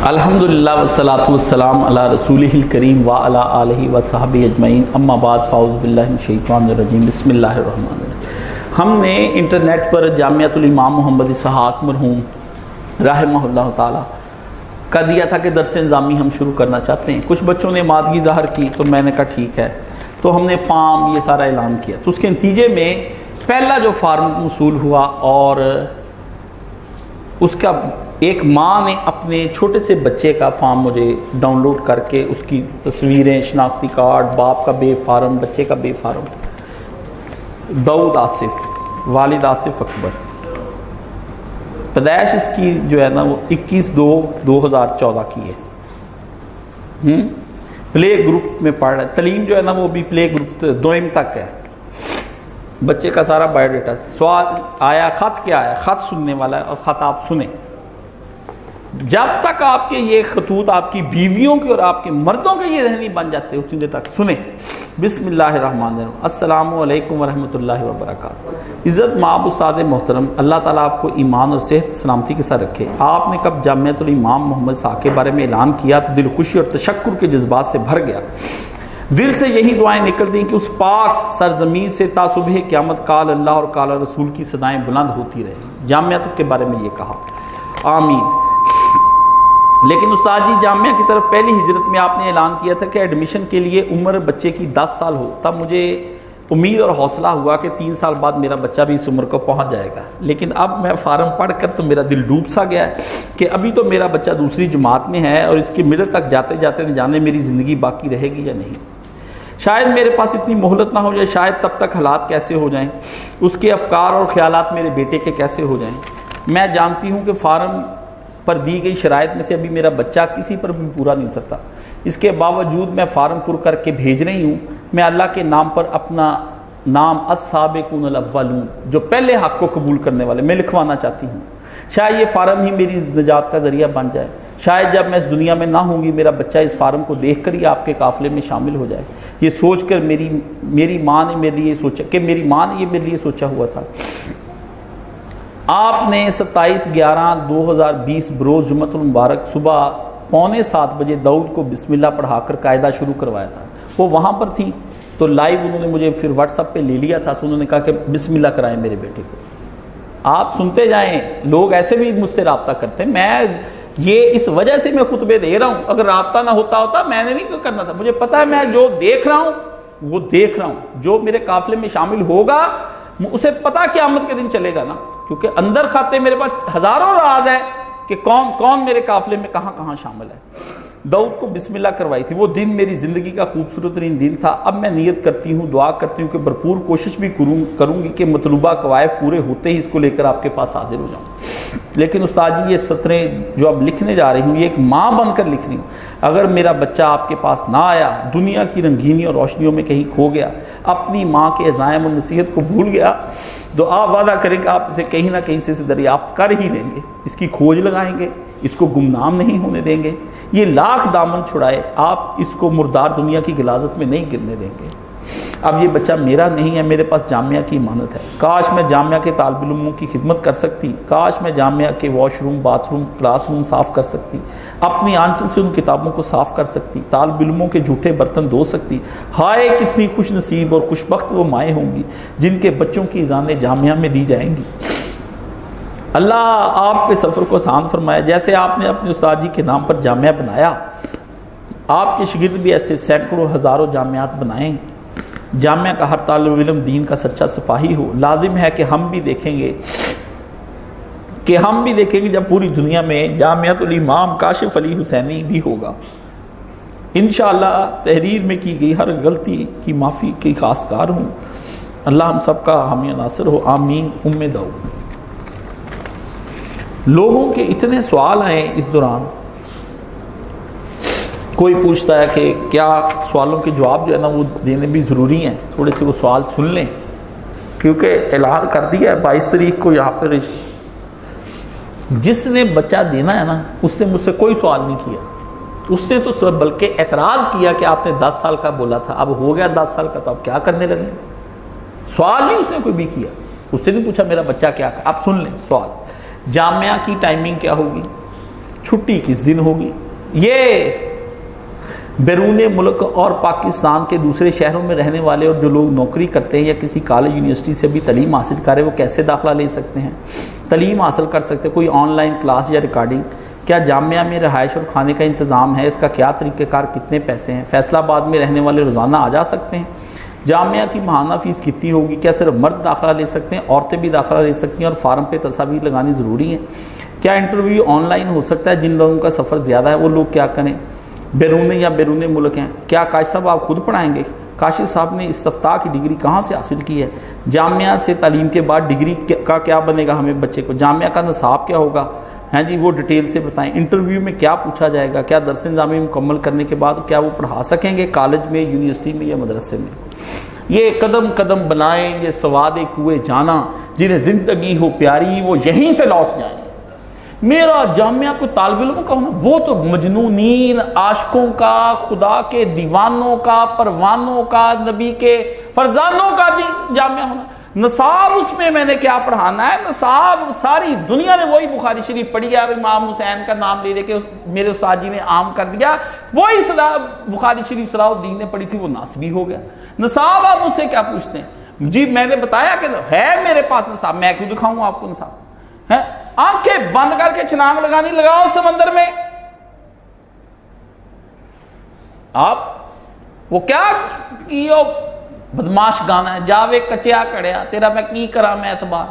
अल्हम्दुलिल्लाह वस्सलातु वस्सलाम अला रसूलिहिल करीम व अला आलिहि व सहबी अजमईन अम्मा बाद फ़ाऊज़ु बिल्लाहि मिनश शैतानिर रजीम बिस्मिल्लाहिर रहमानिर रहीम। हमने इंटरनेट पर जामियातुल इमाम मोहम्मद इसहाक़ मरहूम रहमहुल्लाह ताला का दिया था कि दर्स इंज़ामी हम शुरू करना चाहते हैं। कुछ बच्चों ने मादगी ज़ाहिर की तो मैंने कहा ठीक है, तो हमने फार्म ये सारा ऐलान किया। तो उसके नतीजे में पहला जो फार्म वसूल हुआ और उसका एक माँ ने अपने छोटे से बच्चे का फार्म मुझे डाउनलोड करके उसकी तस्वीरें, शनाख्ती कार्ड, बाप का बे फार्म, बच्चे का बे फार्म, दाऊद आसिफ, वालिद आसिफ अकबर, पैदाइश इसकी जो है ना वो 21/2/2014 की है। प्ले ग्रुप में पढ़ रहा है, तलीम जो है ना वो भी प्ले ग्रुप 2वीं तक है। बच्चे का सारा बायोडाटा। सवाल आया, ख़त क्या आया? ख़त सुनने वाला है और ख़त आप सुने। जब तक आपके ये खतूत आपकी बीवियों के और आपके मर्दों के ये नहीं बन जाते उतनी देर तक सुने। बिस्मिल्लाहिर्रहमानिर्रहीम। अस्सलामु अलैकुम वरहमतुल्लाहि वबरकातुहू। इज़्ज़त माब उस्ताद मोहतरम, अल्लाह ताला आपको ईमान और सेहत सलामती के साथ रखे। आपने कब जामियातुल इमाम मोहम्मद इसहाक़ के बारे में ऐलान किया तो दिल खुशी और तशक्कुर के जज्बात से भर गया। दिल से यही दुआएं निकलती हैं कि उस पाक सरजमीन से तासुबह क़यामत काल अल्लाह और काल रसूल की सदाएं बुलंद होती रहें। जामियात के बारे में ये कहा, आमीन। लेकिन उस्ताद जी, जामिया की तरफ पहली हिजरत में आपने ऐलान किया था कि एडमिशन के लिए उम्र बच्चे की 10 साल हो। तब मुझे उम्मीद और हौसला हुआ कि 3 साल बाद मेरा बच्चा भी इस उम्र को पहुंच जाएगा। लेकिन अब मैं फार्म पढ़कर तो मेरा दिल डूब सा गया है कि अभी तो मेरा बच्चा दूसरी जमात में है और इसके मिडल तक जाते जाते न जाने मेरी ज़िंदगी बाकी रहेगी या नहीं। शायद मेरे पास इतनी मोहलत ना हो जाए, शायद तब तक हालात कैसे हो जाएं, उसके अफकार और ख्यालात मेरे बेटे के कैसे हो जाएं। मैं जानती हूँ कि फार्म पर दी गई शराइत में से अभी मेरा बच्चा किसी पर भी पूरा नहीं उतरता। इसके बावजूद मैं फार्म पुर करके भेज रही हूँ। मैं अल्लाह के नाम पर अपना नाम अस्साबिकूनल अव्वलून, जो पहले हक़ को कबूल करने वाले, मैं लिखवाना चाहती हूँ। शायद ये फार्म ही मेरी निजात का ज़रिया बन जाए। शायद जब मैं इस दुनिया में ना होंगी मेरा बच्चा इस फार्म को देख कर ही आपके काफ़िले में शामिल हो जाए। ये सोच कर मेरी माँ ने मेरे लिए सोचा कि मेरी माँ ने ये मेरे लिए सोचा हुआ था। आपने 27/11/2020 बरोज़ जुम्मतुल मुबारक सुबह 6:45 बजे दाऊद को बिस्मिल्लाह पढ़ाकर कायदा शुरू करवाया था। वो वहाँ पर थी तो लाइव उन्होंने मुझे फिर व्हाट्सएप पे ले लिया था। तो उन्होंने कहा कि बिस्मिल्लाह कराएं मेरे बेटे को। आप सुनते जाएं, लोग ऐसे भी मुझसे रब्ता करते हैं। मैं ये इस वजह से मैं खुतबे दे रहा हूँ। अगर रब्ता ना होता मैंने नहीं करना था। मुझे पता है मैं जो देख रहा हूँ वो देख रहा हूँ। जो मेरे काफिले में शामिल होगा उसे पता क़यामत के दिन चलेगा ना, क्योंकि अंदर खाते मेरे पास हज़ारों राज है कि कौन कौन मेरे काफिले में कहाँ कहाँ शामिल है। दाऊद को बिस्मिल्लाह करवाई थी। वो दिन मेरी ज़िंदगी का खूबसूरत तरीन दिन था। अब मैं नियत करती हूँ, दुआ करती हूँ कि भरपूर कोशिश भी करूँगी कि मतलूबा कवायद पूरे होते ही इसको लेकर आपके पास हाजिर हो जाऊँ। लेकिन उस्ताद जी, ये सतरें जो अब लिखने जा रही हूँ ये एक माँ बनकर लिख रही हूँ। अगर मेरा बच्चा आपके पास ना आया, दुनिया की रंगीनी और रोशनियों में कहीं खो गया, अपनी माँ के अज़ायम और नसीहत को भूल गया, तो आप वादा करें कि आप इसे कहीं ना कहीं से दरियाफ्त कर ही लेंगे, इसकी खोज लगाएंगे, इसको गुमनाम नहीं होने देंगे। ये लाख दामन छुड़ाए, आप इसको मुर्दार दुनिया की गिलाजत में नहीं गिरने देंगे। अब ये बच्चा मेरा नहीं है, मेरे पास जामिया की इमानत है। काश मैं जामिया के तालिब इल्मों की खिदमत कर सकती, काश मैं जामिया के वॉशरूम, बाथरूम, क्लासरूम साफ़ कर सकती, अपनी आंचल से उन किताबों को साफ़ कर सकती, तालिब इल्मों के झूठे बर्तन धो सकती। हाय कितनी खुश नसीब और खुशबख्त वो माएँ होंगी जिनके बच्चों की इज़ानें जामिया में दी जाएंगी। अल्लाह आपके सफ़र को आसान फरमाया। जैसे आपने अपने उस्ताद जी के नाम पर जामिया बनाया, आपके शागिर्द भी ऐसे सैकड़ों हज़ारों जामियात बनाएं। जामिया का हर तालिब इल्म दीन का सच्चा सिपाही हो। लाजिम है कि हम भी देखेंगे जब पूरी दुनिया में जामियातुल इमाम काशिफ अली हुसैनी भी होगा। इंशाअल्लाह तहरीर में की गई हर गलती की माफ़ी की खासकार हूँ। अल्लाह हम सब का हामी नासिर हो, आमीन। उम्मे दाऊद। लोगों के इतने सवाल आए इस दौरान। कोई पूछता है कि क्या सवालों के जवाब जो है ना वो देने भी ज़रूरी हैं। थोड़े से वो सवाल सुन लें, क्योंकि ऐलान कर दिया है 22 तारीख को यहाँ पर। जिसने बच्चा देना है ना उसने मुझसे कोई सवाल नहीं किया। उसने तो बल्कि एतराज़ किया कि आपने 10 साल का बोला था, अब हो गया 10 साल का तो अब क्या करने लगे। सवाल नहीं उसने कोई भी किया। उससे नहीं पूछा मेरा बच्चा क्या। आप सुन लें सवाल। जामिया की टाइमिंग क्या होगी? छुट्टी किस दिन होगी। ये बैरून मुल्क और पाकिस्तान के दूसरे शहरों में रहने वाले और जो लोग नौकरी करते हैं या किसी कॉलेज यूनिवर्सिटी से भी तालीम हासिल करें, वो कैसे दाखिला ले सकते हैं, तालीम हासिल कर सकते हैं? कोई ऑनलाइन क्लास या रिकॉर्डिंग? क्या जामिया में रहायश और खाने का इंतज़ाम है? इसका क्या तरीक़ेकार, कितने पैसे हैं? फैसलाबाद में रहने वाले रोज़ाना आ जा सकते हैं? जामिया की माहाना फ़ीस कितनी होगी? क्या सिर्फ मर्द दाखिला ले सकते हैं, औरतें भी दाखिला ले सकती हैं? और फार्म पे तस्वीर लगानी ज़रूरी है? क्या इंटरव्यू ऑनलाइन हो सकता है? जिन लोगों का सफ़र ज़्यादा है वो लोग क्या करें? बैरून या बैरून मुल्क हैं? क्या काशिफ साहब आप खुद पढ़ाएंगे? काशिफ साहब ने इस्तफ्ता की डिग्री कहाँ से हासिल की है? जामिया से तालीम के बाद डिग्री का क्या बनेगा हमें बच्चे को? जामिया का निसाब क्या होगा? हैं जी, वो डिटेल से बताएं। इंटरव्यू में क्या पूछा जाएगा? क्या दरस निज़ामी मुकम्मल करने के बाद क्या वो पढ़ा सकेंगे कॉलेज में, यूनिवर्सिटी में या मदरसे में? ये कदम कदम बनाएं, ये सवादे कुएं जाना, जिन्हें ज़िंदगी हो प्यारी वो यहीं से लौट जाएं। मेरा जामिया को तालिब इल्म का होना, वो तो मजनूनीन आशिकों का, खुदा के दीवानों का, परवानों का, नबी के फरजानों का जामिया होना। नसाब उसमें मैंने क्या पढ़ाना है? नसाब सारी दुनिया ने वही बुखारी शरीफ पढ़ी है और इमाम हुसैन का नाम ले के मेरे उस्ताद जी ने आम कर दिया, वही बुखारी शरीफ सलाहुद्दीन ने पढ़ी थी, वो नासबी हो गया। नसाब आप उससे क्या पूछते हैं जी? मैंने बताया कि है मेरे पास नसाब, मैं क्यों दिखाऊं आपको नसाब? है आंखें बंद करके छलांग लगानी, लगाओ समंदर में। आप वो क्या कियो बदमाश गाना है, जावे कचिया कड़िया तेरा मैं की करा मैं एतबार,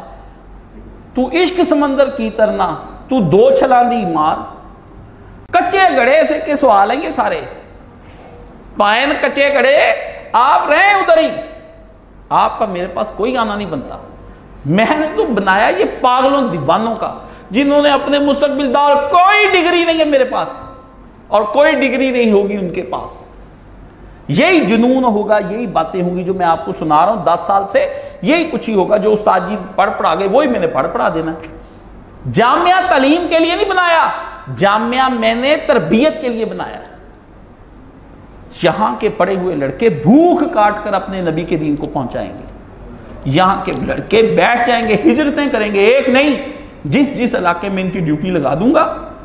तू इश्क समंदर की तरना, तू दो छलांदी मार। कच्चे गड़े से के सवाल हैं ये सारे, पायन कच्चे गड़े, आप रहे उधर ही, आपका मेरे पास कोई गाना नहीं बनता। मैंने तो बनाया ये पागलों दीवानों का, जिन्होंने अपने मुस्तकबिलदार, कोई डिग्री नहीं है मेरे पास और कोई डिग्री नहीं होगी उनके पास। यही जुनून होगा, यही बातें होंगी जो मैं आपको सुना रहा हूं 10 साल से, यही कुछ ही होगा जो उस्ताद जी पढ़ पढ़ा गए, वही मैंने पढ़ पढ़ा देना। जामिया तालीम के लिए नहीं बनाया, जामिया मैंने तरबियत के लिए बनाया। यहां के पढ़े हुए लड़के भूख काट कर अपने नबी के दीन को पहुंचाएंगे। यहां के लड़के बैठ जाएंगे, हिजरतें करेंगे, एक नहीं, जिस इलाके में इनकी ड्यूटी लगा दूंगा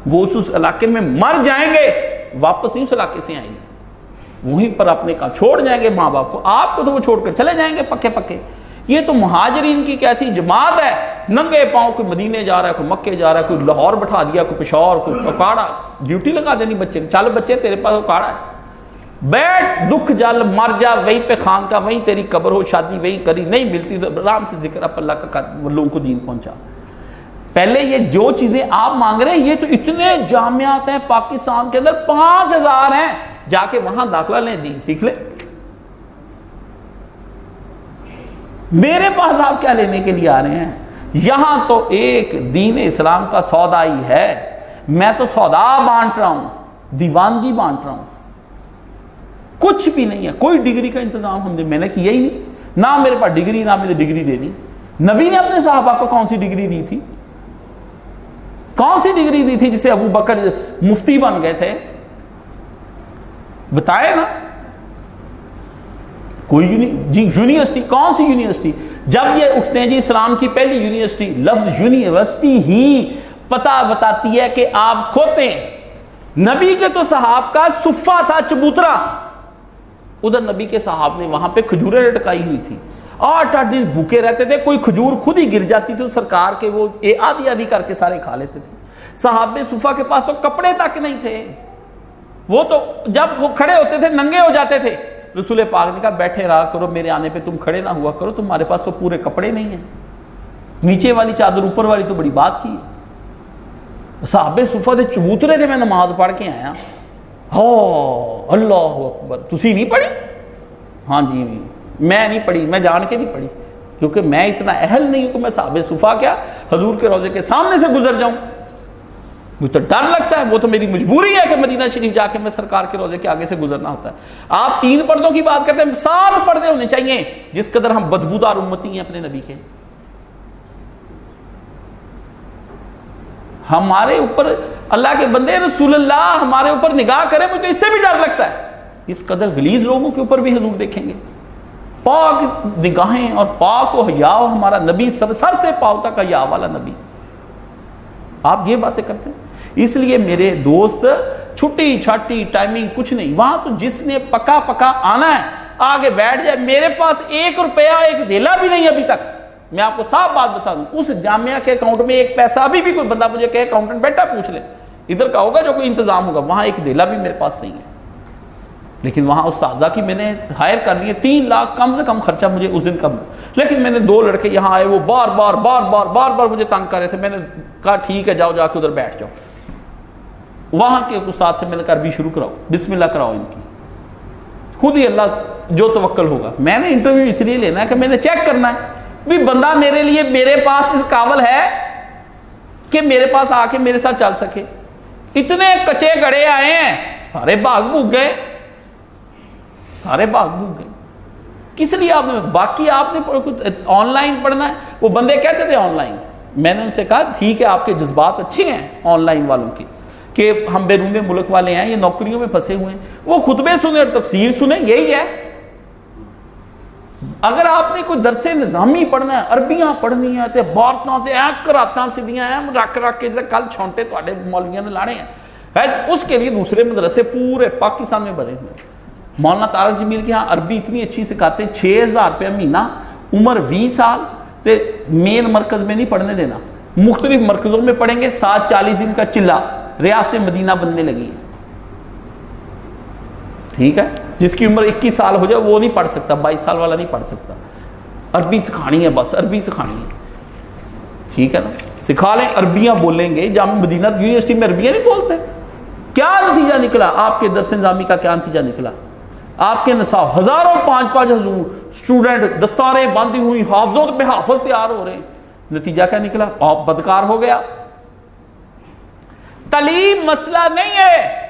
वो उस इलाके में मर जाएंगे, वापस नहीं उस इलाके से आएंगे, वहीं पर अपने का छोड़ जाएंगे माँ बाप को। आपको तो वो छोड़कर चले जाएंगे पक्के पक्के। ये तो मुहाजिरीन की कैसी जमात है, नंगे पांव कोई मदीने जा रहा है, कोई मक्के जा रहा है, कोई लाहौर बैठा दिया, कोई पेशावर, कोई उकाड़ा, ड्यूटी लगा देनी बच्चे, चल बच्चे तेरे पास उकाड़ा है, बैठ दुख जल मर जा, वहीं पे खान का, वहीं तेरी कब्र हो, शादी वहीं करी, नहीं मिलती तो आराम से जिक्र अप अल्लाह का लोगों को दीन पहुंचा। पहले ये जो चीजें आप मांग रहे हैं, ये तो इतने जामियात हैं पाकिस्तान के अंदर, 5000 हैं, जाके वहां दाखिला लें, दीन सीख ले। मेरे पास आप क्या लेने के लिए आ रहे हैं? यहां तो एक दीन इस्लाम का सौदा ही है, मैं तो सौदा बांट रहा हूं, दीवानगी बांट रहा हूं, कुछ भी नहीं है। कोई डिग्री का इंतजाम मैंने किया ही नहीं, ना मेरे पास डिग्री, ना मुझे डिग्री देनी। नबी ने अपने साहबा को कौन सी डिग्री दी थी? कौन सी डिग्री दी थी जिसे अबू बकर मुफ्ती बन गए थे? बताए ना। कोई यूनिवर्सिटी, कौन सी यूनिवर्सिटी? जब ये उठते हैं जी इस्लाम की पहली यूनिवर्सिटी, लफ्ज यूनिवर्सिटी ही पता बताती है कि आप खोते हैं। नबी के तो सहाब का सुफ्फा था, चबूतरा, उधर नबी के साहब ने वहां पे खजूरें लटकाई हुई थी, 8-8 दिन भूखे रहते थे, कोई खजूर खुद ही गिर जाती थी तो सरकार के वो आधी आधी करके सारे खा लेते थे। साहबे सुफा के पास तो कपड़े तक नहीं थे, वो तो जब वो खड़े होते थे नंगे हो जाते थे। रसूल पाक ने कहा बैठे रहा करो, मेरे आने पे तुम खड़े ना हुआ करो, तुम्हारे पास तो पूरे कपड़े नहीं है, नीचे वाली चादर ऊपर वाली तो बड़ी बात की है। साहबे सुफा दे चबूतरे थे, मैं नमाज पढ़ के आया। हो अल्लाह अकबर, तुसी नहीं पढ़ी? हाँ जी मैं नहीं पढ़ी, मैं जान के नहीं पढ़ी, क्योंकि मैं इतना अहल नहीं हूं कि मैं साहबे सुफा क्या हजूर के रोजे के सामने से गुजर जाऊं। मुझे तो डर लगता है, वो तो मेरी मजबूरी है कि मदीना शरीफ जाके मैं सरकार के रोजे के आगे से गुजरना होता है। आप 3 पर्दों की बात करते हैं, 7 पर्दे होने चाहिए, जिस कदर हम बदबूदार उम्मती हैं अपने नबी के। हमारे ऊपर अल्लाह के बंदे रसूलुल्लाह हमारे ऊपर निगाह करें, मुझे इससे भी डर लगता है। इस कदर गलीज लोगों के ऊपर भी हजूर देखेंगे। पाक निगाहें और पाक व हया हमारा नबी, सर से पांव तक हया वाला नबी। आप ये बातें करते हैं। इसलिए मेरे दोस्त छुट्टी छाटी टाइमिंग कुछ नहीं, वहां तो जिसने पका पका आना है आगे बैठ जाए। मेरे पास 1 रुपया एक धेला भी नहीं अभी तक, मैं आपको साफ बात बता दूं। उस जामिया के अकाउंट में एक पैसा अभी भी कोई बंदा मुझे कहे अकाउंटेंट बेटा पूछ ले, इधर का होगा जो कोई इंतजाम होगा, वहां एक धेला भी मेरे पास नहीं है। लेकिन वहां उस्ताजा की मैंने हायर कर ली है, 3 लाख कम से कम खर्चा मुझे उस दिन का। लेकिन मैंने 2 लड़के यहाँ आए, वो बार बार मुझे तंग कर रहे थे। मैंने कहा ठीक है जाओ, जाके उधर बैठ जाओ। वहां के उस्ताद से मैंने कहा अरबी शुरू कराओ, बिस्मिल्लाह कराओ इनकी, खुद ही अल्लाह जो तवक्कल होगा। मैंने इंटरव्यू इसलिए लेना है कि मैंने चेक करना है भी बंदा मेरे लिए, मेरे पास इस काबिल है कि मेरे पास आके मेरे साथ चल सके। इतने कच्चे गड़े आए हैं, सारे भाग भूग गए, सारे भाग भूग गए। किस लिए आपने, बाकी आपने ऑनलाइन पढ़ना है। वो बंदे कहते थे ऑनलाइन, मैंने उनसे कहा ठीक है आपके जज्बात अच्छे हैं ऑनलाइन वालों के कि हम बैरून मुल्क वाले हैं, ये नौकरियों में फंसे हुए हैं, वो खुतबे सुने और तफसीर सुने, यही है। अगर आपने कोई दरसे निजामी पढ़ना है, अरबियां पढ़नी है तो बारतां ते करातां सीधियां रख रख के कल छौंटे तुहाडे मौलवियां ने लाने हैं, उसके लिए दूसरे मदरसे पूरे पाकिस्तान में बने हुए। मौलाना तारक जमील के यहाँ अरबी इतनी अच्छी सिखाते, 6000 रुपया महीना, उम्र 20 साल, ते मेन मरकज में नहीं पढ़ने देना, मुख्तलिफ मरकजों में पढ़ेंगे। 740 दिन का चिल्ला रियासत मदीना बनने लगी है, ठीक है। जिसकी उम्र 21 साल हो जाए वो नहीं पढ़ सकता, 22 साल वाला नहीं पढ़ सकता। अरबी सिखानी है, बस अरबी सिखानी है, ठीक है ना, सिखा लें, अरबियां बोलेंगे। जामिया मदीना यूनिवर्सिटी में अरबियां नहीं बोलते। क्या नतीजा निकला आपके दरस निज़ामी का, क्या नतीजा निकला आपके निसाब, हजारों 5-5 हज़ार स्टूडेंट, दस्तारें बांधी हुई, हाफजों पे हाफज तैयार हो रहे हैं। नतीजा क्या निकला, आप बदकार हो गया। तालीम मसला नहीं है,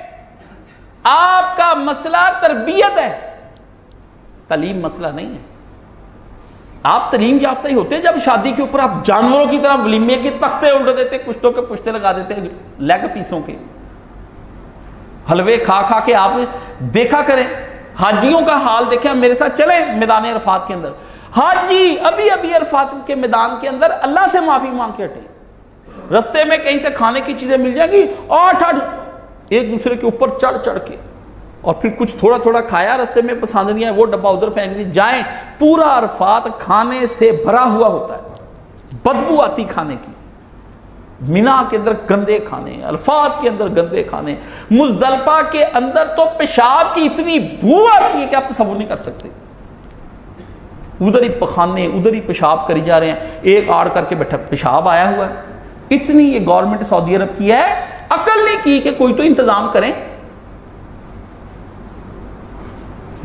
आपका मसला तरबियत है, तालीम मसला नहीं है। आप तालीम याफ्ता ही होते हैं जब शादी के ऊपर आप जानवरों की तरह वलीमे के तख्ते उल्ट देते, कुश्तों के पुश्ते लगा देते, लेग पीसों के हलवे खा खा के। आप देखा करें हाजियों का हाल, देखें मेरे साथ चले मैदान अरफात के अंदर, हाजी अभी अभी अरफात के मैदान के अंदर अल्लाह से माफी मांग के हटे, रस्ते में कहीं से खाने की चीजें मिल जाएंगी, 8-8 एक दूसरे के ऊपर चढ़ चढ़ के, और फिर कुछ थोड़ा थोड़ा खाया, रस्ते में पसंद नहीं है वो डब्बा उधर फेंक दी जाए। पूरा अरफात खाने से भरा हुआ होता है, बदबू आती खाने की। मिना के अंदर गंदे खाने, अल्फात के अंदर गंदे खाने, मुजदलफा के अंदर तो पेशाब की इतनी बू आती है कि आप तसव्वुर नहीं कर सकते। उधर ही पखाने, उधर ही पेशाब करी जा रहे हैं, एक आड़ करके बैठा पेशाब आया हुआ है। इतनी ये गवर्नमेंट सऊदी अरब की है, अकल नहीं की कि कोई तो इंतजाम करें।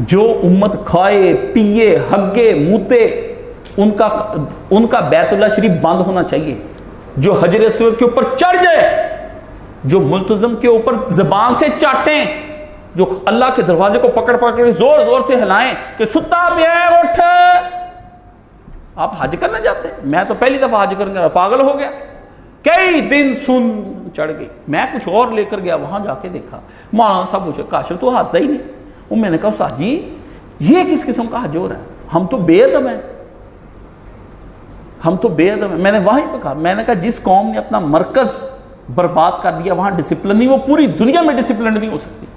जो उम्मत खाए पिए हग्गे मूते, उनका बैतुल्लाह शरीफ बंद होना चाहिए। जो हजर अस्वद के ऊपर चढ़ जाए, जो मुल्तजम के ऊपर जबान से चाटें, जो अल्लाह के दरवाजे को पकड़ पकड़ जोर जोर से हिलाएं कि सुता भी है उठ। आप हज करना जाते हैं, मैं तो पहली दफा हज करने पागल हो गया, कई दिन सुन चढ़ गई। मैं कुछ और लेकर गया, वहां जाके देखा मौलाना साहब पूछे काशिफ तो हंसता ही नहीं। वो मैंने कहा उस्ताद जी ये किस किस्म का हज हो रहा है, हम तो बेअदब हैं, हम तो बेअदब हैं। मैंने वहीं पे कहा, मैंने कहा जिस कौम ने अपना मरकज बर्बाद कर दिया वहां डिसिप्लिन नहीं, वो पूरी दुनिया में डिसिप्लिन नहीं हो सकती।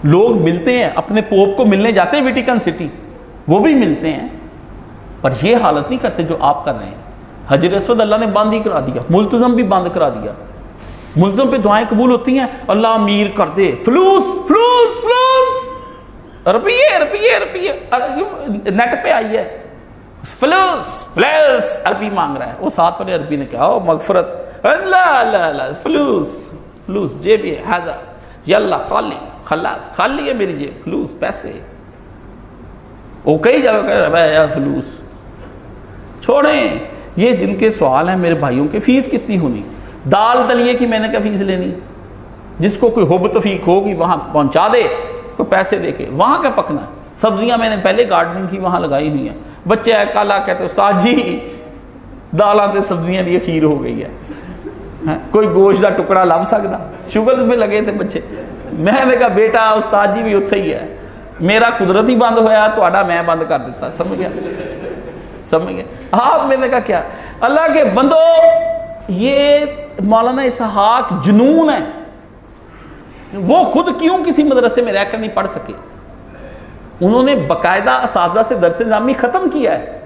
लोग मिलते हैं, अपने पोप को मिलने जाते हैं वेटिकन सिटी, वो भी मिलते हैं, पर ये हालत नहीं करते जो आप कर रहे हैं। हजर अस्वद अल्लाह ने बंद ही करा दिया, मुल्तजम भी बंद करा दिया। मुल्तजम पे दुआएं कबूल होती हैं, अल्लाह अमीर कर दे, फ्लूस फ्लूस फ्लूस, रुपये रुपये रुपये, नेट पे आई है फ्लूस फ्लूस, अरबी मांग रहा है। वो साथ वाले अरबी ने कहा मगफरत, अल्लाह अल्लाह अल्लाह, फ्लूस फ्लूस जेबी हाजा यल्ला खाली खलास, खाली है मेरी जेब, फ्लूस पैसे। वो कई जगह कह रहा है यार फ्लूस। छोड़ें ये जिनके सवाल हैं मेरे भाइयों के, फीस कितनी होनी, दाल दलिए की मैंने क्या फीस लेनी, जिसको कोई हुब तफीक होगी वहां पहुंचा दे तो पैसे देके, वहां क्या पकना। सब्जियां मैंने पहले गार्डनिंग की वहां लगाई हुई हैं, बच्चे काला कहते उस्ताद जी दालां ते सब्जियां दी खीर हो गई है, कोई गोश्त का टुकड़ा लभ सकता, शुगर में लगे थे बच्चे। मैंने कहा बेटा उस्ताद जी भी उत्थे ही है, मेरा कुदरत ही बंद होया, तो मैं बंद कर दिता। समझ गया, समझ गया आप। मैंने कहा क्या, अल्लाह के बंदो ये मौलाना इसहाक जुनून है। वो खुद क्यों किसी मदरसे में रहकर नहीं पढ़ सके? उन्होंने बाकायदा असातिज़ा से दरस निज़ामी खत्म किया है,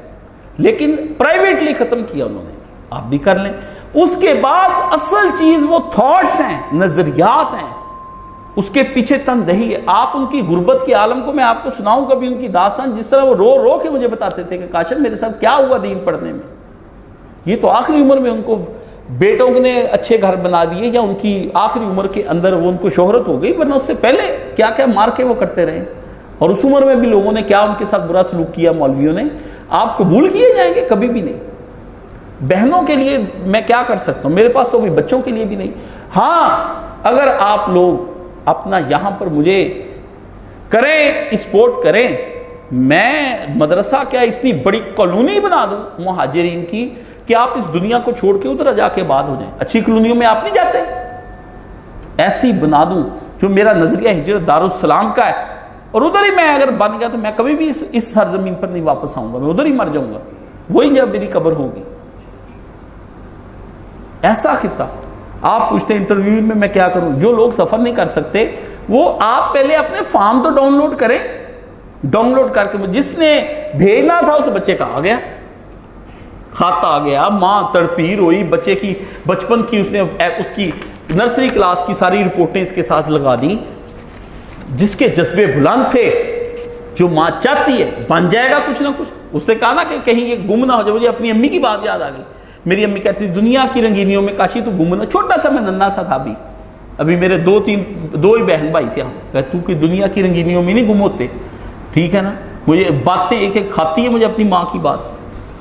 लेकिन प्राइवेटली खत्म किया उन्होंने। आप भी कर लें। उसके बाद असल चीज वो थॉट्स हैं, नजरियात हैं, उसके पीछे तनदही है। आप उनकी गुर्बत के आलम को मैं आपको सुनाऊं कभी उनकी दास्तान, जिस तरह वो रो रो के मुझे बताते थे कि काशिफ मेरे साथ क्या हुआ दीन पढ़ने में। ये तो आखिरी उम्र में उनको बेटों ने अच्छे घर बना दिए, या उनकी आखिरी उम्र के अंदर वो उनको शोहरत हो गई, वरना उससे पहले क्या क्या मार के वो करते रहे। और उस उम्र में भी लोगों ने क्या उनके साथ बुरा सलूक किया, मौलवियों ने। आप कबूल किए जाएंगे? कभी भी नहीं। बहनों के लिए मैं क्या कर सकता हूं? मेरे पास तो अभी बच्चों के लिए भी नहीं। हाँ, अगर आप लोग अपना यहां पर मुझे करें, सपोर्ट करें, मैं मदरसा क्या इतनी बड़ी कॉलोनी बना दूं मुहाजिरीन की कि आप इस दुनिया को छोड़ के उधर जाके बाद हो जाएं। अच्छी कॉलोनियों में आप नहीं जाते, ऐसी बना दूं जो मेरा नजरिया हिजरत दारुस्सलाम का है, और उधर ही मैं अगर बन गया तो मैं कभी भी इस सरजमीन पर नहीं वापस आऊंगा, मैं उधर ही मर जाऊंगा, वही जब मेरी कब्र होगी। ऐसा खिता। आप पूछते इंटरव्यू में मैं क्या करूं? जो लोग सफर नहीं कर सकते वो आप पहले अपने फॉर्म तो डाउनलोड करें। डाउनलोड करके जिसने भेजना था उस बच्चे का आ गया, खाता आ गया, मां तड़पी रोई, बच्चे की बचपन की उसने उसकी नर्सरी क्लास की सारी रिपोर्टें इसके साथ लगा दी। जिसके जज्बे बुलंद थे, जो मां चाहती है बन जाएगा कुछ ना कुछ। उससे कहा ना कि कहीं ये गुम ना हो जाए। मुझे अपनी अम्मी की बात याद आ गई। मेरी अम्मी कहती दुनिया की रंगीनियों में काशी तू गुम ना। छोटा सा मैं नन्ना सा था, अभी मेरे दो ही बहन भाई थे। हम कहते तू कि दुनिया की रंगीनियों में नहीं गुम होते, ठीक है ना। मुझे बातें एक एक खाती है मुझे अपनी माँ की बात।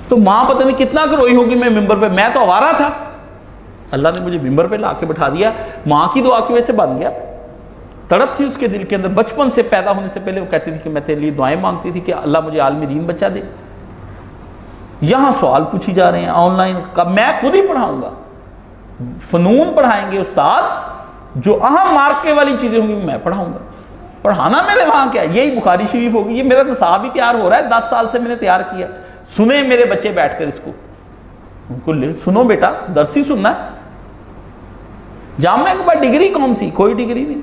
तो माँ पता नहीं कितना कर रोई होगी मैं मिंबर पे। मैं तो आवारा था, अल्लाह ने मुझे मिंबर पे ला के बैठा दिया। माँ की दुआ की वजह से बन गया। तड़प थी उसके दिल के अंदर बचपन से, पैदा होने से पहले वो कहती थी कि मैं तेरे लिए दुआएं मांगती थी कि अल्लाह मुझे आलमी दीन बचा दे। यहां सवाल पूछी जा रहे हैं ऑनलाइन का, मैं खुद ही पढ़ाऊंगा। फनून पढ़ाएंगे उस्ताद, जो अहम मार्के वाली चीजें होंगी मैं पढ़ाऊंगा। पढ़ाना मैंने वहां क्या, यही बुखारी शरीफ होगी। ये मेरा निसाब ही तैयार हो रहा है, 10 साल से मैंने तैयार किया। सुने मेरे बच्चे बैठकर इसको, उनको ले सुनो बेटा, दर्स ही सुनना। जामिया के बाद डिग्री कौन सी? कोई डिग्री नहीं।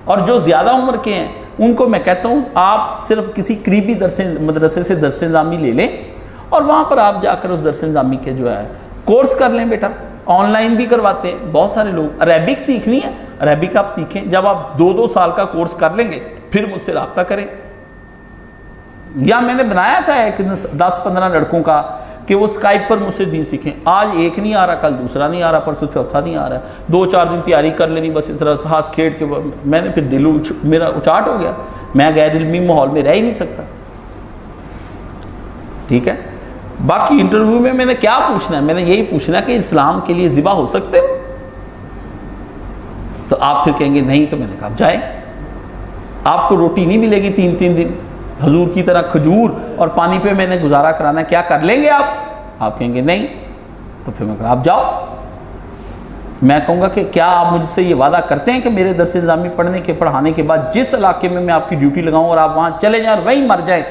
और जो ज्यादा उम्र के हैं उनको मैं कहता हूं आप सिर्फ किसी करीबी मदरसे से दरस निज़ामी ले लें, और वहां पर आप जाकर उस दरस निज़ामी के जो है कोर्स कर लें। बेटा ऑनलाइन भी करवाते हैं बहुत सारे लोग। अरेबिक सीखनी है, अरेबिक आप सीखें। जब आप 2-2 साल का कोर्स कर लेंगे फिर मुझसे रब्ता करें। या मैंने बनाया था एक 10-15 लड़कों का कि वो स्काइप पर मुझसे दीन सीखें। आज एक नहीं आ रहा, कल दूसरा नहीं आ रहा, परसों चौथा नहीं आ रहा। 2-4 दिन तैयारी कर लेनी बस, इस तरह हंस खेड़ के। मैंने फिर दिल मेरा उचाट हो गया, मैं गैर इल्मी माहौल में रह ही नहीं सकता। ठीक है। बाकी इंटरव्यू में मैंने क्या पूछना है? मैंने यही पूछना कि इस्लाम के लिए ज़िबा हो सकते हो? तो आप फिर कहेंगे नहीं। तो मैंने कहा जाए, आपको रोटी नहीं मिलेगी 3-3 दिन, हजूर की तरह खजूर और पानी पे मैंने गुजारा कराना है, क्या कर लेंगे आप कहेंगे नहीं। तो फिर मैं कहा आप जाओ। मैं कहूँगा कि क्या आप मुझसे ये वादा करते हैं कि मेरे दरस निज़ामी पढ़ाने के बाद जिस इलाके में मैं आपकी ड्यूटी लगाऊं और आप वहाँ चले जाएं और वहीं मर जाएं,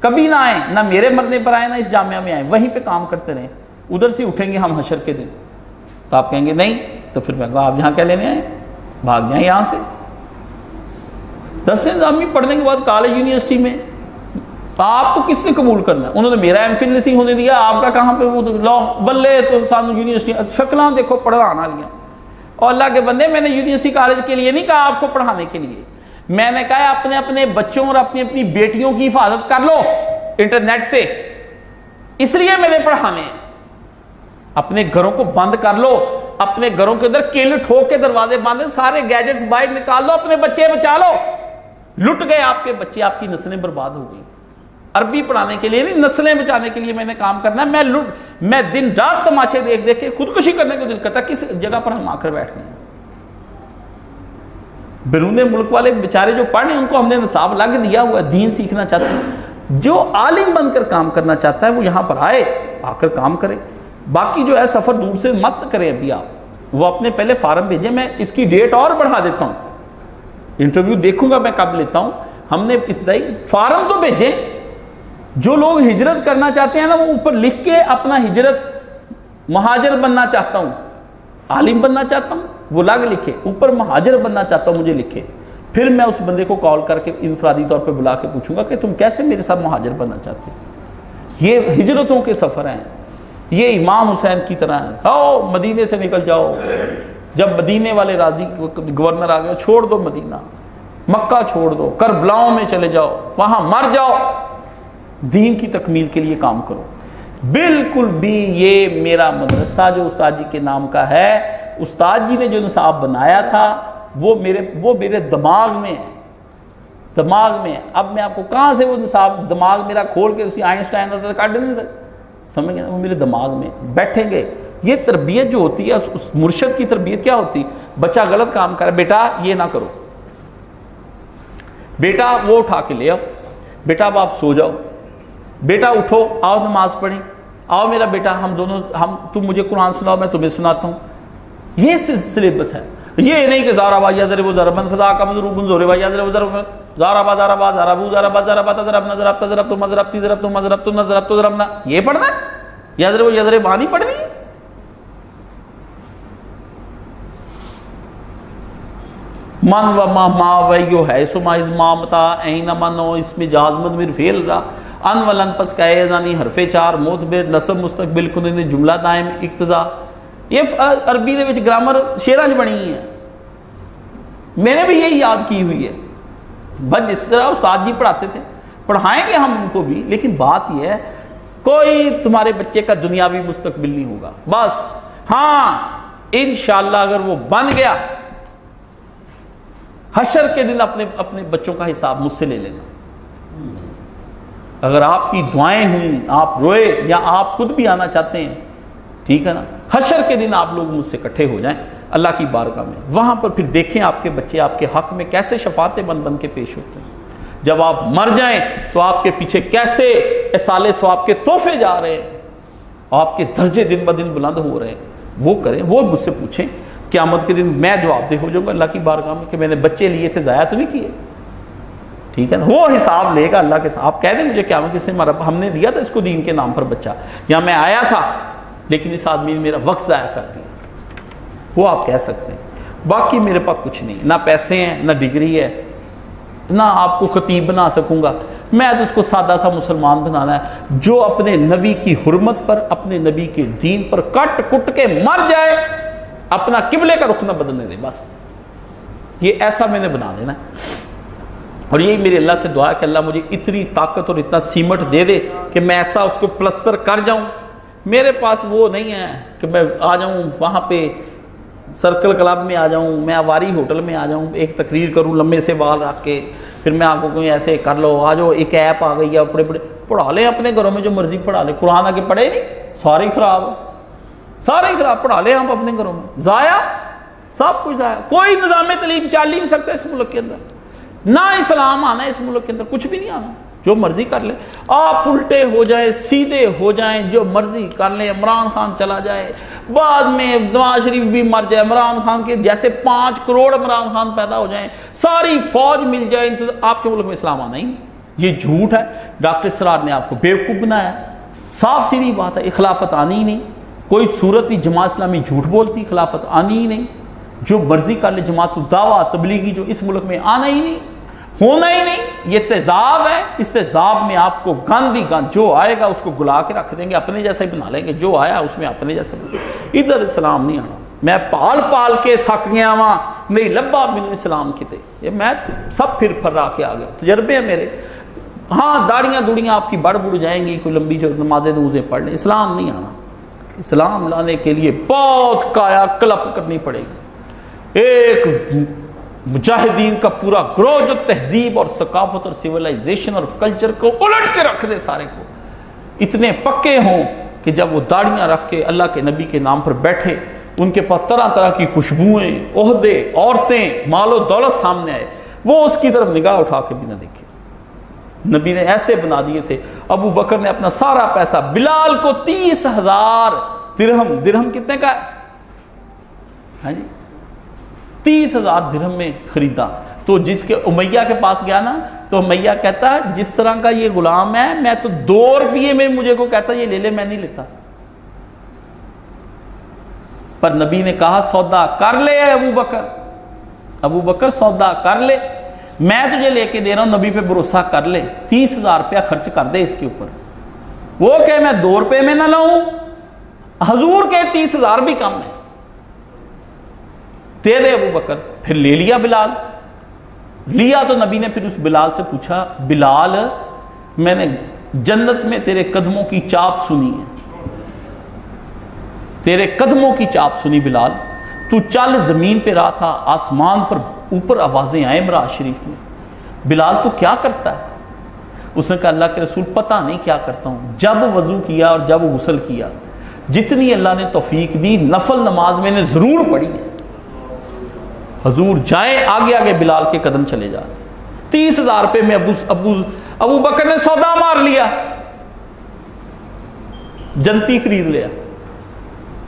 कभी ना आए, ना मेरे मरने पर आए ना इस जामिया में आए, वहीं पे काम करते रहें, उधर से उठेंगे हम हशर के दिन। तो आप कहेंगे नहीं। तो फिर मैं कहूँ आप यहाँ क्या लेने आए, भाग जाएं यहाँ से। दरस निज़ामी पढ़ने के बाद कॉलेज यूनिवर्सिटी में आपको किसने कबूल करना है? उन्होंने मेरा एमफिल नहीं होने दिया, आपका कहाँ पे वो लॉ बल्ले। तो सानू यूनिवर्सिटी शक्लां देखो पढ़ाना लिया। और अल्लाह के बंदे, मैंने यूनिवर्सिटी कॉलेज के लिए नहीं कहा आपको पढ़ाने के लिए। मैंने कहा अपने अपने बच्चों और अपनी अपनी बेटियों की हिफाजत कर लो इंटरनेट से, इसलिए मैंने पढ़ाने हैं। अपने घरों को बंद कर लो, अपने घरों के अंदर किल ठोक के दरवाजे बंद, सारे गैजेट्स बाहर निकाल लो, अपने बच्चे बचा लो। लुट गए आपके बच्चे, आपकी नस्लें बर्बाद हो गई। अरबी पढ़ाने के लिए नहीं, नस्लें बचाने के लिए मैंने काम करना है। मैं दिन रात तमाशे देख देख के खुदकुशी करने को दिल करता, किस जगह पर हम आकर बैठ गए। बैरून मुल्क वाले बेचारे जो पढ़े उनको हमने निसाब लग दिया हुआ, दीन सीखना चाहते हैं। जो आलिम बनकर काम करना चाहता है वो यहां पर आए, आकर काम करे। बाकी जो है सफर दूर से मत करें। अभी आप वो अपने पहले फार्म भेजें, मैं इसकी डेट और बढ़ा देता हूं, इंटरव्यू देखूंगा मैं कब लेता हूं। हमने इतना ही फार्म तो भेजें। जो लोग हिजरत करना चाहते हैं ना, वो ऊपर लिख के अपना हिजरत महाजर बनना चाहता हूं, आलिम बनना चाहता हूं, वो लाग लिखे, ऊपर महाजर बनना चाहता हूं मुझे लिखे। फिर मैं उस बंदे को कॉल करके इंफरादी तौर पे बुला के पूछूंगा कि तुम कैसे मेरे साथ महाजर बनना चाहते हो। ये हिजरतों के सफर हैं, ये इमाम हुसैन की तरह है। आओ मदीने से निकल जाओ, जब मदीने वाले राजी गवर्नर आ गए, छोड़ दो मदीना, मक्का छोड़ दो, करबलाओं में चले जाओ, वहां मर जाओ, दीन की तकमील के लिए काम करो। बिल्कुल भी ये मेरा मदरसा जो उस्ताद जी के नाम का है, उस्ताद जी ने जो निसाब बनाया था वो मेरे दिमाग में है, दिमाग में है। अब मैं आपको कहां से वो निसाब दिमाग मेरा खोल के उसी आइंस्टाइन का काट नहीं सकता, समझ गए? वो मेरे दिमाग में बैठेंगे। ये तरबियत जो होती है, उस मुर्शद की तरबियत क्या होती? बच्चा गलत काम करे, बेटा ये ना करो, बेटा वो उठा के ले आओ, बेटा अब आप सो जाओ, बेटा उठो, आओ नमाज पढ़ें, आओ मेरा बेटा हम तुम मुझे कुरान सुनाओ, मैं तुम्हें सुनाता हूं। ये सिलेबस है। ये नहीं कि ज़ाराबा यज़रिबु ज़रबन फ़ज़ा का मज़रूबुन ज़ुरिबा यज़रिबु ज़रबन, ज़ाराबा ज़ाराबा ज़राबू ज़राबा ज़राबा तज़रबना ज़रबता ज़रबतु मज़रबती ज़रबतु मज़रबतु नज़रबतु ज़रबना, ये पढ़ना है। यज़रिबु यज़रिबा नहीं पढ़नी। मन व मा वयो है सुमा इज मामता ऐन मनो इसमें जाजमत मिर फेल रहा अन वलन पस कानी हरफे चार मोतबेर नसब मुस्तकबिल कुन जुमला दायम इक्तजा। ये अरबी दे विच ग्रामर शेरां च बनी है, मैंने भी यही याद की हुई है। बस जिस तरह उस्ताद जी पढ़ाते थे पढ़ाएंगे हम उनको भी, लेकिन बात यह है कोई तुम्हारे बच्चे का दुनियावी मुस्तकबिल नहीं होगा। बस हाँ इंशाअल्लाह अगर वो बन गया, हशर के दिन अपने बच्चों का हिसाब मुझसे ले लेना। अगर आपकी दुआएं हुई, आप रोए या आप खुद भी आना चाहते हैं, ठीक है ना, हशर के दिन आप लोग मुझसे इकट्ठे हो जाएं अल्लाह की बारगाह में, वहां पर फिर देखें आपके बच्चे आपके हक में कैसे शफाते बन के पेश होते हैं। जब आप मर जाएं तो आपके पीछे कैसे एसाले सवाब के तोहफे जा रहे हैं, आपके दर्जे दिन ब दिन बुलंद हो रहे हैं। वो करें, वो मुझसे पूछें, क़यामत के दिन मैं जवाबदेह हो जाऊंगा अल्लाह की बारगाह में कि मैंने बच्चे लिए थे, ज़ाया तो नहीं किए, ठीक है ना। वो हिसाब लेगा अल्लाह के साथ। आप कह दें मुझे क़यामत किसने मारा, हमने दिया था इसको दीन के नाम पर बच्चा, या मैं आया था लेकिन इस आदमी ने मेरा वक्त ज़ाया कर दिया, वो आप कह सकते हैं। बाकी मेरे पास कुछ नहीं, ना पैसे हैं, ना डिग्री है, ना आपको खतीब बना सकूंगा। मैं तो उसको सादा सा मुसलमान बनाना है जो अपने नबी की हुर्मत पर, अपने नबी के दीन पर कट कुट के मर जाए, अपना किबले का रुख न बदलने दे। बस ये ऐसा मैंने बना देना। और यही मेरी अल्लाह से दुआ है कि अल्लाह मुझे इतनी ताकत और इतना सीमट दे दे कि मैं ऐसा उसको प्लस्तर कर जाऊं। मेरे पास वो नहीं है कि मैं आ जाऊं वहां पे सर्कल क्लब में आ जाऊं, मैं अवारी होटल में आ जाऊं, एक तकरीर करूं लंबे से बाल रख के, फिर मैं आपको कोई ऐसे कर लो, आ जाओ एक ऐप आ गई है, बड़े बड़े पढ़ा लें अपने घरों में जो मर्जी पढ़ा ले। कुरान आगे पढ़े नहीं, सारे ही खराब, सारे ही खराब पढ़ा ले हम अपने घरों में, जाया सब कुछ जाया। कोई निज़ाम तलीम चल ही नहीं सकता इस मुल्क के अंदर, ना इस्लाम आना है इस मुल्क के अंदर, कुछ भी नहीं आना। जो मर्जी कर ले, आप उल्टे हो जाए सीधे हो जाएं, जो मर्जी कर ले। इमरान खान चला जाए, बाद में नवाज शरीफ भी मर जाए, इमरान खान के जैसे 5 करोड़ इमरान खान पैदा हो जाएं, सारी फौज मिल जाए, तो आपके मुल्क में इस्लाम आना ही नहीं। ये झूठ है, डॉक्टर सरार ने आपको बेवकूफ़ बनाया। साफ सीधी बात है, खिलाफत आनी ही नहीं। कोई सूरत ही जमात इस्लामी झूठ बोलती, खिलाफत आनी ही नहीं। जो मर्जी कर ले जमात दावा तबलीगी, जो इस मुल्क में आना ही नहीं, होना ही नहीं। ये तेजाब है, इस तेजाब में आपको गांधी जो आएगा उसको गुला के रख देंगे, अपने जैसा ही बना लेंगे, जो आया उसमें अपने जैसा। इधर इस्लाम नहीं आना। मैं पाल पाल के थक गया वहाँ, नहीं लब्बा मैनू इस्लाम किते, ये मैं सब फिर फर्रा के आ गया, तजर्बे है मेरे। हाँ दाड़ियाँ दुड़ियाँ आपकी बढ़ बुड़ जाएंगी, कोई लंबी जो नमाजें नूजें पढ़ लें, इस्लाम नहीं आना। इस्लाम लाने के लिए बहुत काया कलप करनी पड़ेगी। एक मुजाहिदीन का पूरा ग्रोह जो तहजीब और सकाफत और सिविलाइजेशन और कल्चर को उलट के रख दे, सारे को इतने पक्के हों कि जब वो दाढ़ियां रख के अल्लाह के नबी के नाम पर बैठे, उनके पास तरह तरह की खुशबुएं, ओहदे, औरतें, मालो दौलत सामने आए, वो उसकी तरफ निगाह उठा के भी ना देखे। नबी ने ऐसे बना दिए थे। अबू बकर ने अपना सारा पैसा बिलाल को 30,000 दिरहम कितने का है जी, 30,000 दिरहम में खरीदा। तो जिसके उमैया के पास गया ना, तो उमैया कहता है जिस तरह का ये गुलाम है, मैं तो 2 रुपये में मुझे को कहता ये ले ले, मैं नहीं लेता। पर नबी ने कहा सौदा कर ले अबू बकर, अबू बकर सौदा कर ले, मैं तुझे लेके दे रहा हूं, नबी पे भरोसा कर ले, 30,000 रुपया खर्च कर दे इसके ऊपर। वो कहे मैं 2 रुपए में ना लाऊं, हजूर के 30,000 भी कम है, दे दे अबू बकर। फिर ले लिया बिलाल, लिया तो नबी ने फिर उस बिलाल से पूछा, बिलाल मैंने जन्नत में तेरे कदमों की चाप सुनी है, तेरे कदमों की चाप सुनी बिलाल, तू चल जमीन पे रहा था, आसमान पर ऊपर आवाजें आए इमरान शरीफ में, बिलाल तू क्या करता है? उसने कहा अल्लाह के रसूल पता नहीं क्या करता हूं, जब वजू किया और जब गुस्ल किया, जितनी अल्लाह ने तौफीक दी नफल नमाज मैंने जरूर पढ़ी है। हजूर जाए आगे आगे बिलाल के कदम चले जा, 30,000 रुपए में अबू बकर ने सौदा मार लिया, जनती खरीद लिया,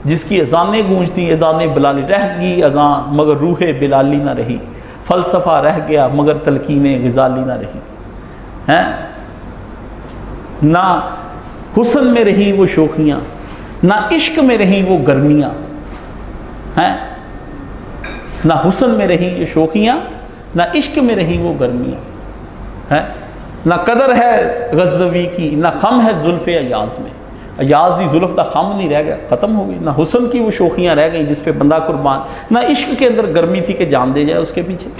जिसकी अजानें गूंजती, अजानें बिलाली रह गई अजान मगर रूहे बिलाली ना रही, फलसफा रह गया मगर तलकीने गिजाली ना रही हैं, ना हुस्न में रही वो शोखियां, ना इश्क में रही वो गर्मियां हैं, ना हुस्न में रही ये शोखियां, ना इश्क में रही वो गर्मियां हैं, ना कदर है गजनवी की, ना खम है जुल्फ़े अयाज में, अयाज की जुल्फ का खम नहीं रह गया, ख़त्म हो गई, ना हुस्न की वो शोखियां रह गई जिस पे बंदा कुर्बान, ना इश्क के अंदर गर्मी थी कि जान दे जाए उसके पीछे,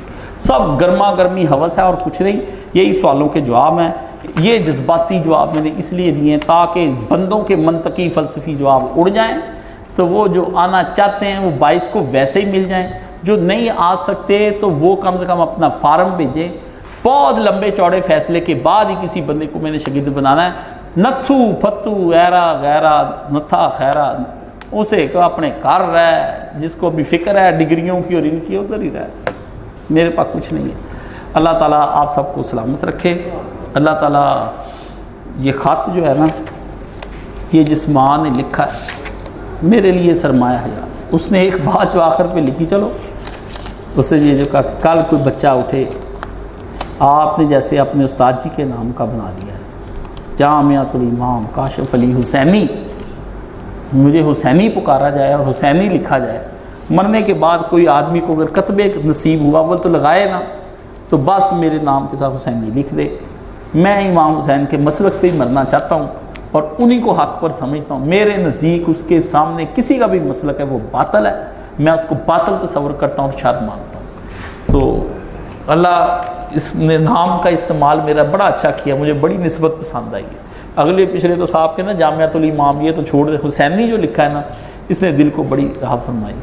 सब गर्मा गर्मी हवस है और कुछ नहीं। यही सवालों के जवाब हैं, ये जज्बाती जवाब मैंने इसलिए दिए ताकि बंदों के मंतकी फ़लसफ़ी जवाब उड़ जाएं, तो वो जो आना चाहते हैं वो 22 को वैसे ही मिल जाएं, जो नहीं आ सकते तो वो कम से कम अपना फार्म भेजें। बहुत लंबे चौड़े फैसले के बाद ही किसी बंदे को मैंने शगीद बनाना है, नथू फत्तू ऐरा गैरा नथा खैरा, उसे को अपने घर रहे, जिसको भी फिक्र है डिग्रियों की और इनकी उधर ही रहे, मेरे पास कुछ नहीं है। अल्लाह ताला आप सबको सलामत रखे। अल्लाह ताला ये ख़त जो है ना, ये जिस माँ ने लिखा है मेरे लिए सरमाया है यार, उसने एक बात जो आखिर पे लिखी, चलो उससे ये जो कहा कल कोई बच्चा उठे आपने जैसे अपने उस्ताद जी के नाम का बना दिया है, जामियातुल इमाम काशिफ अली हुसैनी, मुझे हुसैनी पुकारा जाए और हुसैनी लिखा जाए, मरने के बाद कोई आदमी को अगर कतबे नसीब हुआ वो तो लगाए ना, तो बस मेरे नाम के साथ हुसैनी लिख दे। मैं इमाम हुसैन के मसलक पे ही मरना चाहता हूँ और उन्हीं को हक पर समझता हूँ, मेरे नज़दीक उसके सामने किसी का भी मसलक है वो बातिल है, मैं उसको बातिल तस्वर करता हूँ और शर्म मानता हूँ। तो अल्लाह इसने नाम का इस्तेमाल मेरा बड़ा अच्छा किया, मुझे बड़ी निस्बत पसंद आई है। अगले पिछले तो साहब के ना जामियातुल इमाम, ये तो छोड़ दे, हुसैनी जो लिखा है ना, इसने दिल को बड़ी राहत फरमाई।